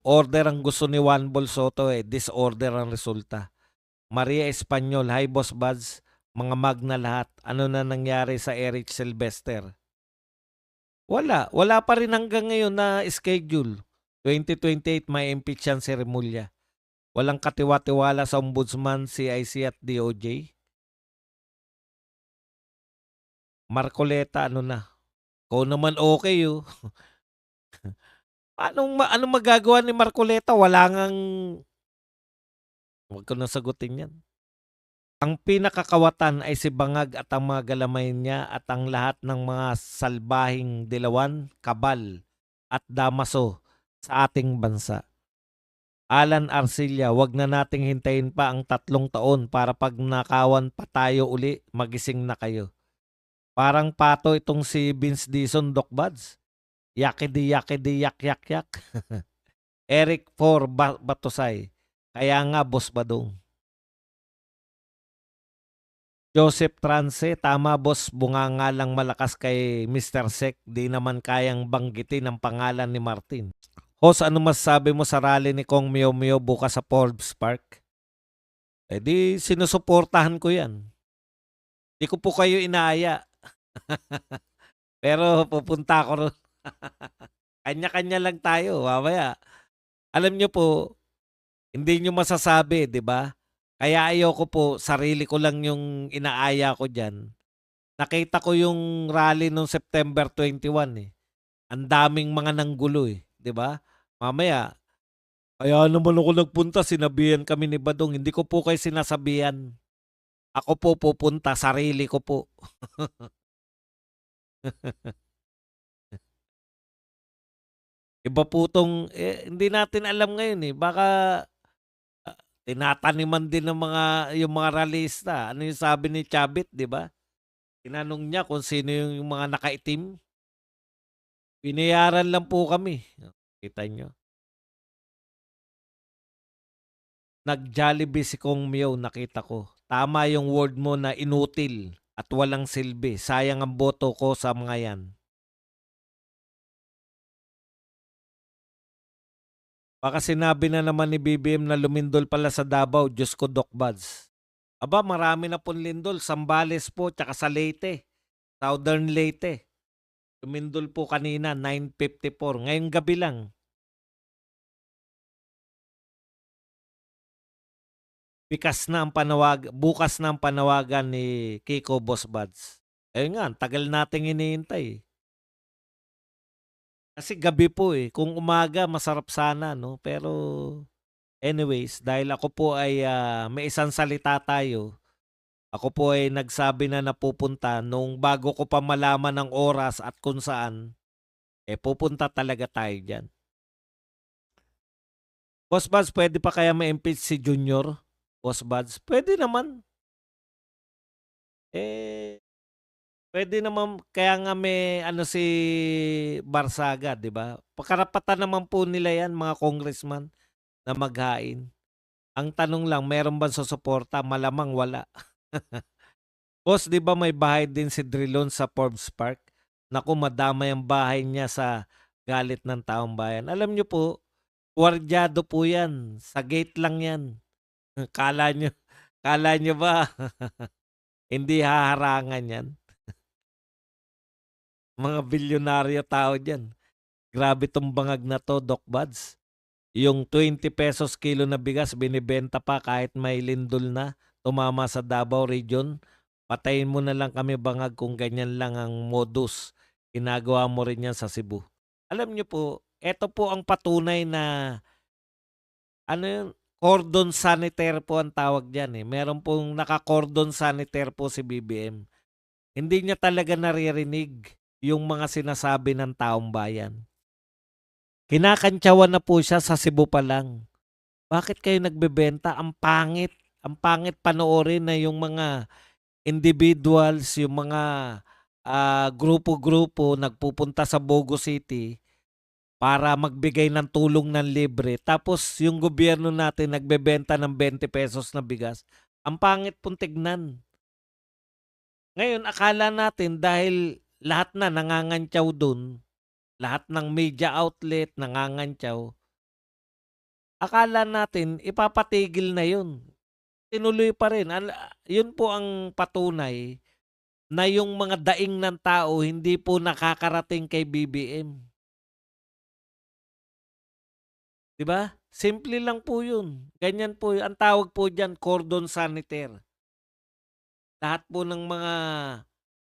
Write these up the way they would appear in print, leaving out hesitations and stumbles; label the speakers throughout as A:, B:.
A: order ang gusto ni Juan Bolsoto disorder ang resulta. Maria Espanyol, hi Boss Buds, mga magna lahat. Ano na nangyari sa Eric Sylvester? Wala pa rin hanggang ngayon na schedule. 2028 may impeach yan si Remulla. Walang katiwa-tiwala sa Ombudsman, CIC at DOJ. Marcoleta, ano na? Ikaw naman okay anong magagawa ni Marcoleta? Wala ngang... Huwag ko nang sagutin yan. Ang pinakakawatan ay si Bangag at ang mga galamay niya at ang lahat ng mga salbahing dilawan, kabal at damaso sa ating bansa. Alan Arcilla, wag na nating hintayin pa ang 3 taon para pag nakawan pa tayo uli, magising na kayo. Parang pato itong si Vince Dizon, Doc Buds. Yakidi, yakidi, yak, yak, yak. Eric for Batosay. Kaya nga, Boss Badong. Joseph Trance, tama boss, bunganga lang malakas kay Mr. Sec, di naman kayang banggitin ang pangalan ni Martin. Host, ano masasabi mo sa rally ni Kong Mio Mio bukas sa Forbes Park? Di sinusuportahan ko yan. Di ko po kayo inaaya. Pero pupunta ako ron. Kanya-kanya lang tayo, mamaya. Alam nyo po, hindi nyo masasabi, di ba? Kaya ayoko po, sarili ko lang yung inaaya ko dyan. Nakita ko yung rally noong September 21 Ang daming mga nanggulo 'di ba? Mamaya, kaya naman ako nagpunta, sinabihan kami ni Badong, hindi ko po kayo sinasabihan. Ako po pupunta, sarili ko po. Iba po tong, hindi natin alam ngayon baka tinataniman din ng yung mga rallyista. Ano yung sabi ni Chavit, 'di ba? Tinanong niya kung sino yung mga nakaitim. Binayaran lang po kami. Kita nyo. Nag-Jollibee si Kong Mio, nakita ko. Tama yung word mo na inutil at walang silbi. Sayang ang boto ko sa mga yan. Baka sinabi na naman ni BBM na lumindol pala sa Davao. Diyos ko, Doc Buds. Aba, marami na pong lindol. Sambales po, tsaka sa Leyte. Southern Leyte. Lumindol po kanina, 9:54. Ngayong gabi lang. Bukas na ang panawagan ni Kiko Boss Buds. Ayun nga, tagal nating hinihintay. Kasi gabi po Kung umaga, masarap sana, no? Pero anyways, dahil ako po ay may isang salita tayo, ako po ay nagsabi na napupunta nung bago ko pa malaman ang oras at kung saan, pupunta talaga tayo dyan. Boss Buds, pwede pa kaya ma-impeach si Junior? Boss Buds, pwede naman. Pwede naman, kaya nga may si Barsaga, di ba? Pakarapatan naman po nila yan, mga congressman, na maghain. Ang tanong lang, meron bang susuporta? Malamang wala. Boss, di ba may bahay din si Drilon sa Forbes Park? Naku, madamay ang bahay niya sa galit ng taong bayan. Alam niyo po, wardyado po yan. Sa gate lang yan. Kala niyo ba hindi haharangan yan? Mga bilyonaryo tao dyan. Grabe tong bangag na to, Doc Buds. Yung 20 pesos kilo na bigas, binibenta pa kahit may lindol na tumama sa Davao Region. Patayin mo na lang kami bangag kung ganyan lang ang modus. Ginagawa mo rin yan sa Cebu. Alam niyo po, ito po ang patunay na cordon sanitaire po ang tawag dyan Meron pong naka-cordon sanitaire po si BBM. Hindi niya talaga naririnig yung mga sinasabi ng taong bayan. Kinakantsawan na po siya sa Cebu pa lang. Bakit kayo nagbebenta? Ang pangit. Ang pangit panoorin na yung mga individuals, yung mga grupo-grupo nagpupunta sa Bogo City para magbigay ng tulong ng libre. Tapos yung gobyerno natin nagbebenta ng 20 pesos na bigas. Ang pangit pong tignan. Ngayon, akala natin dahil lahat na nangangantsaw dun, lahat ng media outlet nangangantsaw, akala natin ipapatigil na yun. Tinuloy pa rin. Yun po ang patunay na yung mga daing ng tao hindi po nakakarating kay BBM. 'Di ba? Simple lang po yun. Ganyan po, ang tawag po diyan cordon sanitaire. Lahat po ng mga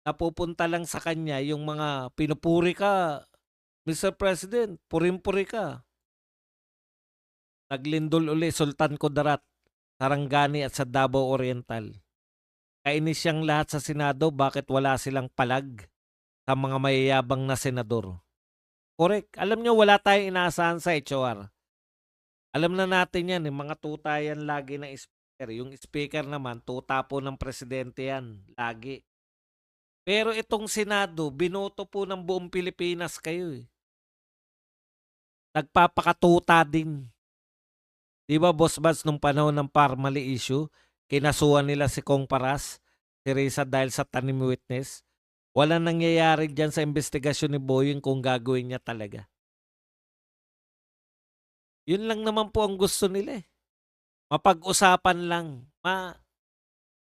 A: napupunta lang sa kanya, yung mga pinupuri ka, Mr. President, puring-puri ka. Naglindol uli, Sultan Kudarat, Sarangani at sa Davao Oriental. Kainis siyang lahat sa Senado, bakit wala silang palag sa mga mayayabang na senador? Correct. Alam nyo, wala tayong inaasahan sa HOR. Alam na natin yan, mga tuta yan lagi ng speaker. Yung speaker naman, tuta po ng presidente yan, lagi. Pero itong Senado, binoto po ng buong Pilipinas kayo eh. Nagpapakatuta din. Di ba, Boss Bats, nung panahon ng Parmali issue, kinasuhan nila si Kong Paras, si Risa dahil sa tanim witness. Walang nangyayari dyan sa investigasyon ni Boying kung gagawin niya talaga. Yun lang naman po ang gusto nila eh. Mapag-usapan lang.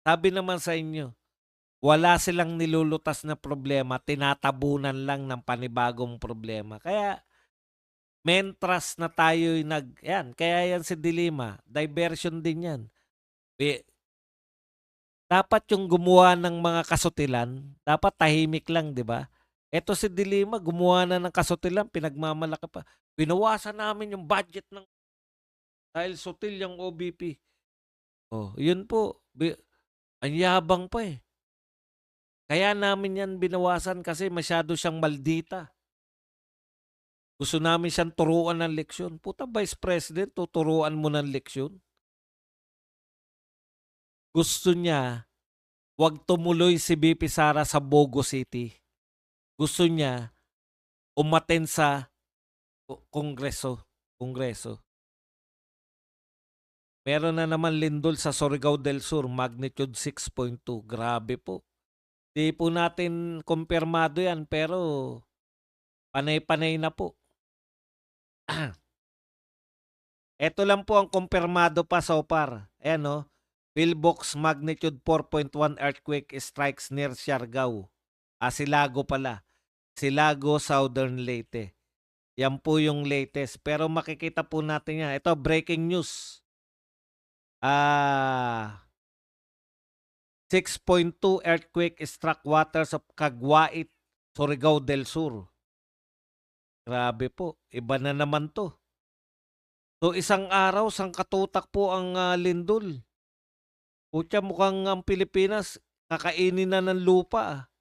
A: Sabi naman sa inyo, wala silang nilulutas na problema, tinatabunan lang ng panibagong problema. Kaya, mentras na tayo'y kaya yan si Dilima, diversion din yan. Dapat yung gumawa ng mga kasutilan, dapat tahimik lang, di ba? Eto si Dilima, gumawa na ng kasutilan, pinagmamalaki pa. Binawasan namin yung budget ng dahil sutil yung OBP. Oh, yun po. Ang yabang pa eh. Kaya namin yan binawasan kasi masyado siyang maldita. Gusto namin siyang turuan ng leksyon. Puta, Vice President, tuturuan mo ng leksyon? Gusto niya, wag tumuloy si BP Sara sa Bogo City. Gusto niya, umaten sa Kongreso. Meron na naman lindol sa Surigao del Sur, magnitude 6.2. Grabe po. Di po natin kumpirmado yan, pero panay-panay na po. Ito lang po ang kumpirmado pa so far. Ayan o. Philbox magnitude 4.1 earthquake strikes near Siargao. Silago pala. Silago, Southern Leyte. Yan po yung latest. Pero makikita po natin yan. Ito, breaking news. 6.2 earthquake struck waters of Caguait, Surigao del Sur. Grabe po. Iba na naman to. So isang araw, sangkatutak po ang lindol. Putya, mukhang ang Pilipinas kakainin na ng lupa.